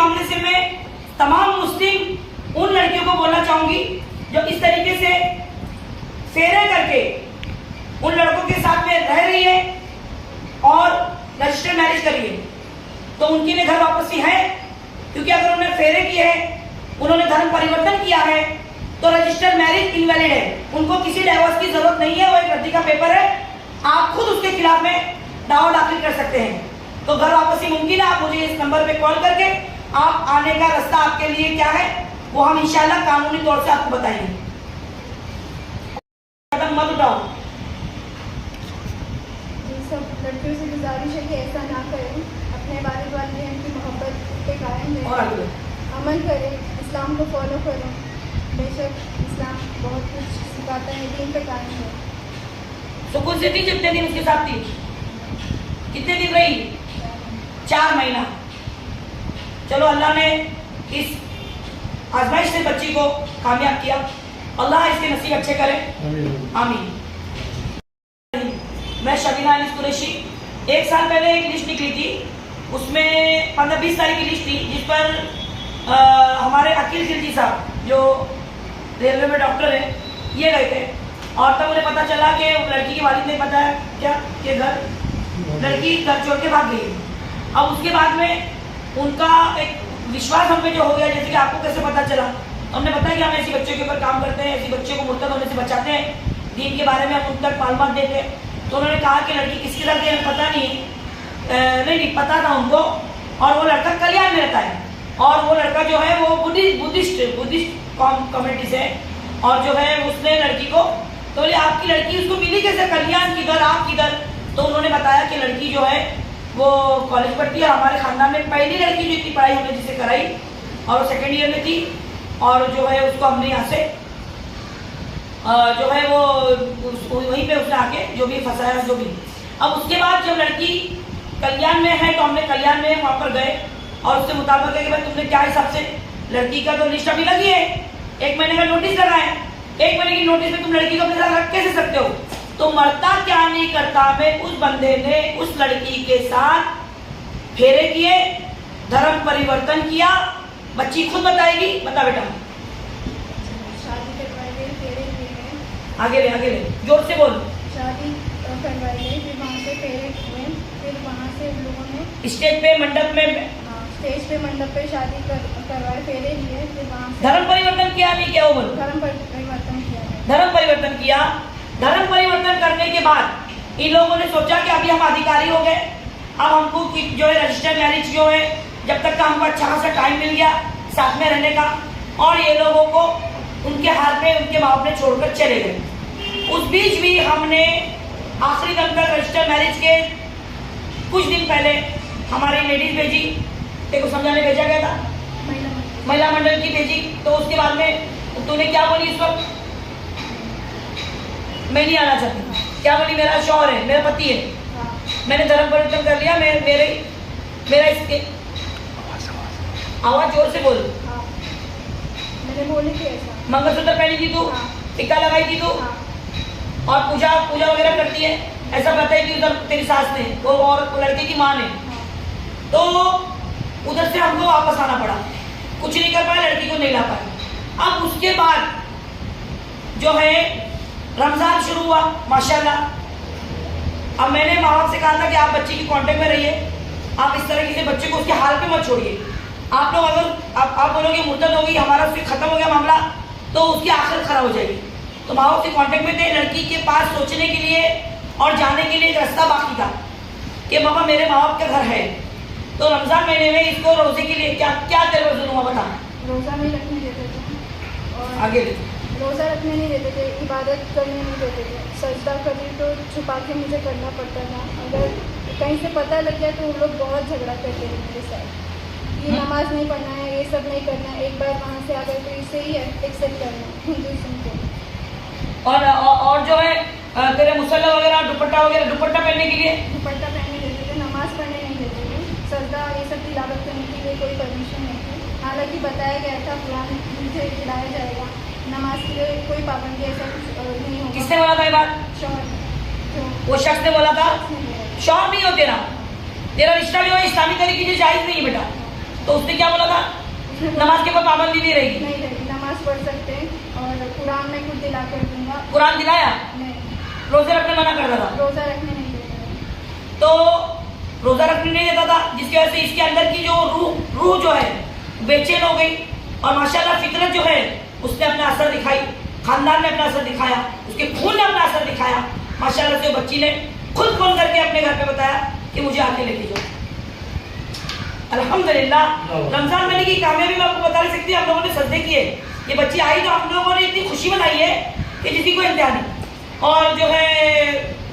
मामले से मैं तमाम मुस्लिम उन लड़कियों को बोलना चाहूंगी जो इस तरीके से फेरे करके उन लड़कों के साथ में रह रही है और रजिस्टर्ड मैरिज कर रही है, तो उनके लिए घर वापसी है। क्योंकि अगर उन्होंने फेरे किए हैं, उन्होंने धर्म परिवर्तन किया है, तो रजिस्टर्ड मैरिज इनवैलिड है, उनको किसी डाइवोर्स की जरूरत नहीं है, वो एक रद्दी का पेपर है, आप खुद उसके खिलाफ में दावा दाखिल कर सकते हैं। तो घर वापसी मुमकिन है। आप मुझे इस नंबर पे कॉल करके आप आने का रास्ता आपके लिए क्या है वो हम इंशाल्लाह कानूनी तौर से आपको बताएंगे। कदम मत उठाओ। सब लड़कियों से गुजारिश है कि ऐसा ना करें, अपने वालिदैन की मोहब्बत पे कायम रहें, अमल करें, इस्लाम को फॉलो करें। बेशक इस्लाम बहुत कुछ सिखाता है, दीन पे कायम है। सुकून से थी जितने दिन उसके साथ थी, कितने दिन रही? 4 महीना। चलो अल्लाह ने इस आजमाइश से बच्ची को कामयाब किया, अल्लाह इसके नसीब अच्छे करे, आमीन। मैं शबीना अनीस कुरैशी, 1 साल पहले एक लिस्ट निकली थी, उसमें 15-20 तारीख की लिस्ट थी, जिस पर हमारे अकील खिलजी साहब जो रेलवे में डॉक्टर है, ये गए थे। और तब मुझे पता चला कि लड़की के वालिद ने बताया क्या कि लड़की घर छोड़ के भाग गई। अब उसके बाद में उनका एक विश्वास हम पे जो हो गया, जैसे कि आपको कैसे पता चला, हमने बताया कि हम ऐसी बच्चों के ऊपर काम करते हैं, ऐसी बच्चों को मुर्तद होने से बचाते हैं, दीन के बारे में हम उन तक मालूमात देते हैं। तो उन्होंने कहा कि लड़की किसके साथ है पता नहीं पता था उनको, और वो लड़का कल्याण में रहता है, और वो लड़का जो है वो बुद्धिस्ट कम्युनिटी से, और जो है उसने लड़की को, तो बोले आपकी लड़की उसको मिली कैसे, कल्याण किधर, आप किधर? तो उन्होंने बताया कि लड़की जो है वो कॉलेज पढ़ती है, हमारे खानदान में पहली लड़की जो इतनी पढ़ाई हमने जिसे कराई, और वो 2nd ईयर में थी, और जो है उसको हमने यहाँ से जो है वो वहीं पे उसने आके जो भी फंसाया जो भी। अब उसके बाद जब लड़की कल्याण में है, तो हमने कल्याण में वहाँ पर गए और उसके मुताबिक है कि भाई तुमने क्या हिसाब से, लड़की का तो लिस्ट अभी लगी है, 1 महीने का नोटिस लगा है, 1 महीने की नोटिस में तुम लड़की को अपने साथ रख कैसे सकते हो? तो मरता क्या नहीं करता में उस बंदे ने उस लड़की के साथ फेरे किए, धर्म परिवर्तन किया। बच्ची खुद बताएगी, बता बेटा। शादी करवाई गई, फेरे किए गए। आगे ले, जोर से बोल। शादी करवाई गई, फिर वहाँ से फेरे हुए, फिर वहाँ से उन लोगों ने स्टेज पे, मंडप में, स्टेज पे, मंडप पे शादी करवाए, फेरे लिए, फिर वहाँ से धर्म परिवर्तन किया नहीं, क्या वो बोल? धर्म परिवर्तन किया है। धर्म परिवर्तन किया। धर्म परिवर्तन करने के बाद इन लोगों ने सोचा कि अभी हम अधिकारी हो गए, अब हमको जो है रजिस्टर्ड मैरिज जो है, जब तक का हमको अच्छा खासा टाइम मिल गया साथ में रहने का, और ये लोगों को उनके हाथ में उनके माँ बाप ने छोड़कर चले गए। उस बीच भी हमने आखिरी दम तक रजिस्टर्ड मैरिज के कुछ दिन पहले हमारी लेडीज भेजी, देखो समझाने भेजा गया था, महिला मंडल की भेजी। तो उसके बाद में तूने क्या बोली इस वक्त? मैं नहीं आना चाहती। क्या बोली? मेरा शौहर है, मेरा पति है, मैंने धर्म परिवर्तन कर लिया, मेरा इसके आवाज जोर से बोल। मैंने बोली थी ऐसा। मंगलसूत्र पहनी थी तू, टिक्का लगाई थी तू, और पूजा वगैरह करती है, ऐसा बताई थी उधर तेरी सास ने, वो और लड़के की माँ ने। तो उधर से हमको वापस आना पड़ा, कुछ नहीं कर पाए, लड़की को नहीं ला पाए। अब उसके बाद जो है रमजान शुरू हुआ माशाल्लाह। अब मैंने माँ बाप से कहा था कि आप बच्चे की कांटेक्ट में रहिए, आप इस तरह से बच्चे को उसके हाल पे मत छोड़िए। आप लोग अगर आप बोलोगे मुद्दत होगी, हमारा उससे खत्म हो गया मामला, तो उसकी आखिरत खराब हो जाएगी। तो माँ बाप से कांटेक्ट में थे, लड़की के पास सोचने के लिए और जाने के लिए एक रास्ता बाकी था कि मामा मेरे माँ बाप का घर है। तो रमजान महीने में इसको रोजे के लिए क्या क्या तेरे जुल्म बता? रोजा नहीं रखने देते थे, और आगे रोज़ा रखने नहीं देते थे, इबादत करने नहीं देते थे, सजदा कभी तो छुपा के मुझे करना पड़ता था। अगर कहीं से पता लग गया तो उन लोग बहुत झगड़ा करते थे मेरे साथ, ये नमाज नहीं पढ़ना है, ये सब नहीं करना है, एक बार वहाँ से आ गए तो इसे ही एक्सेप्ट करना है हिंदुइज्म को। और जो है तेरे मुसल्ला वगैरह दुपट्टा पहनने के लिए, दुपट्टा पहनने देते थे, नमाज पढ़ने नहीं देते थे, सजदा ये सब तिलावत करने के लिए कोई परमिशन नहीं थी। हालांकि बताया गया था कुरान मुझे खिलाया जाएगा, नमाज के लिए कोई पाबंदी ऐसा कुछ नहीं होगा। किसने बोला था ये बात? शौहर, वो शख्स ने बोला था। शौहर नहीं हो तेरा रिश्ता भी हो इस्लामी तरीके से जायज नहीं है बेटा। तो उसने क्या बोला था? नमाज के कोई पाबंदी नहीं रहेगी। नहीं रहेगी, नमाज पढ़ सकते हैं और कुरान में कुछ दिला कर दूंगा। कुरान दिलाया? नहीं। रोजे रखने मना करता था? रोजा रखने नहीं देता। तो रोजा रखने नहीं देता था, जिसकी वजह से इसके अंदर की जो रूह जो है बेचैन हो गई, और माशाल्लाह फितरत जो है उसने अपना असर दिखाई, खानदान ने अपना असर दिखाया, उसके खून ने अपना असर दिखाया। माशाल्लाह से बच्ची ने खुद फोन करके अपने घर पे बताया कि मुझे आके लेके जाओ। अल्हम्दुलिल्लाह, रमजान महीने की कामयाबी मैं आपको बता नहीं सकती। आप लोगों ने सजदे किए, ये बच्ची आई तो आप लोगों ने इतनी खुशी मनाई है कि जिसकी कोई इंतहा नहीं। और जो है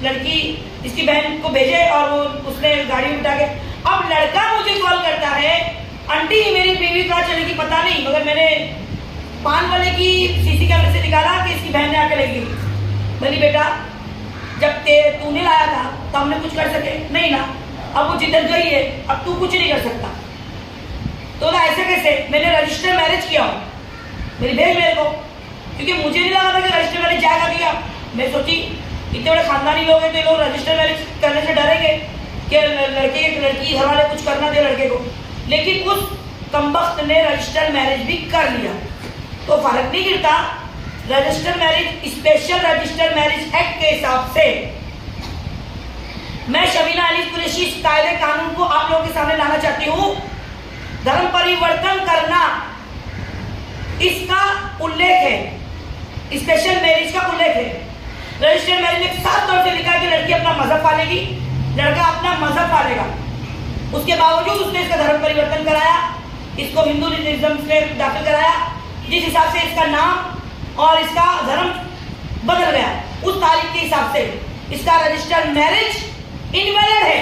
लड़की इसकी बहन को भेजे और वो उसने गाड़ी में बिठा के, अब लड़का मुझे कॉल करता है, आंटी मेरी बीवी कहाँ चलेगी पता नहीं, मगर मैंने पान वाले की सीसी कैमरे से निकाला कि इसकी बहन ने आके लेगी। बोली बेटा जब तूने लाया था तो हमने कुछ कर सके नहीं ना, अब वो जिधर गई है अब तू कुछ नहीं कर सकता। तो ना ऐसे कैसे, मैंने रजिस्टर मैरिज किया, मेरी भेज मेरे को, क्योंकि मुझे नहीं लगा था कि रजिस्टर मैरिज जाएगा किया। मैं सोची इतने बड़े खानदानी लोग हैं तो ये लोग रजिस्टर मैरिज करने से डरेंगे कि लड़की घर वाले कुछ करना दे लड़के को, लेकिन उस कमबख्त ने रजिस्टर मैरिज भी कर लिया। तो फर्क नहीं गिरता, register marriage special register marriage act के हिसाब से मैं शबीना अली कुरैशी इस कायदे कानून को आप लोगों के सामने लाना चाहती हूँ। धर्म परिवर्तन करना इसका उल्लेख है, स्पेशल मैरिज का उल्लेख है। रजिस्टर मैरिज में साफ तौर से लिखा है कि लड़की अपना मजहब पालेगी, लड़का अपना मजहब पालेगा। उसके बावजूद उसने इसका धर्म परिवर्तन कराया, इसको हिंदुइज्म में दाखिल कराया, जिस हिसाब से इसका नाम और इसका धर्म बदल गया, उस तारीख के हिसाब से इसका रजिस्टर्ड मैरिज इनवैलिड है।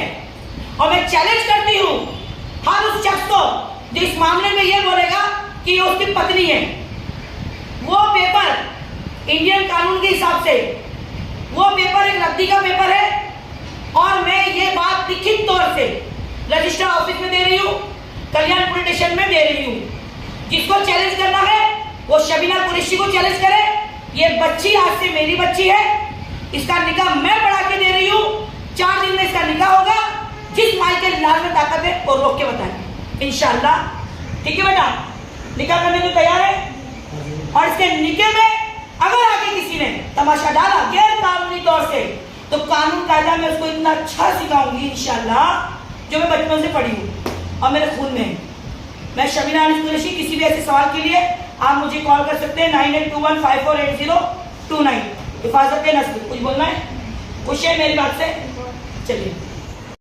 और मैं चैलेंज करती हूँ हर उस शख्स को जो इस मामले में यह बोलेगा कि ये उसकी पत्नी है। वो पेपर इंडियन कानून के हिसाब से वो पेपर एक रद्दी का पेपर है, और मैं ये बात लिखित तौर से रजिस्टर ऑफिस में दे रही हूँ, कल्याण पुलिस स्टेशन में दे रही हूँ। जिसको चैलेंज करना है वो शबीना कुरैशी को चैलेंज करे। ये बच्ची आज से मेरी बच्ची है, इसका निकाह मैं पढ़ा के दे रही हूँ। 4 दिन में इसका निकाह होगा। जिस माई के लाल में ताकत है वो रोक के बताएं इंशाअल्लाह। ठीक है बेटा, निकाह करने को तैयार है? और इसके निकाह में अगर आगे किसी ने तमाशा डाला गैर कानूनी तौर से, तो कानून कायदा में उसको इतना अच्छा सिखाऊंगी इंशाअल्लाह, जो मैं बचपन से पढ़ी हूँ और मेरे खून में है। मैं शबीना अली कुरैशी, किसी भी ऐसे सवाल के लिए आप मुझे कॉल कर सकते हैं 9821548029। हिफाजत नस्ल। कुछ बोलना है? खुश है मेरी बात से? चलिए।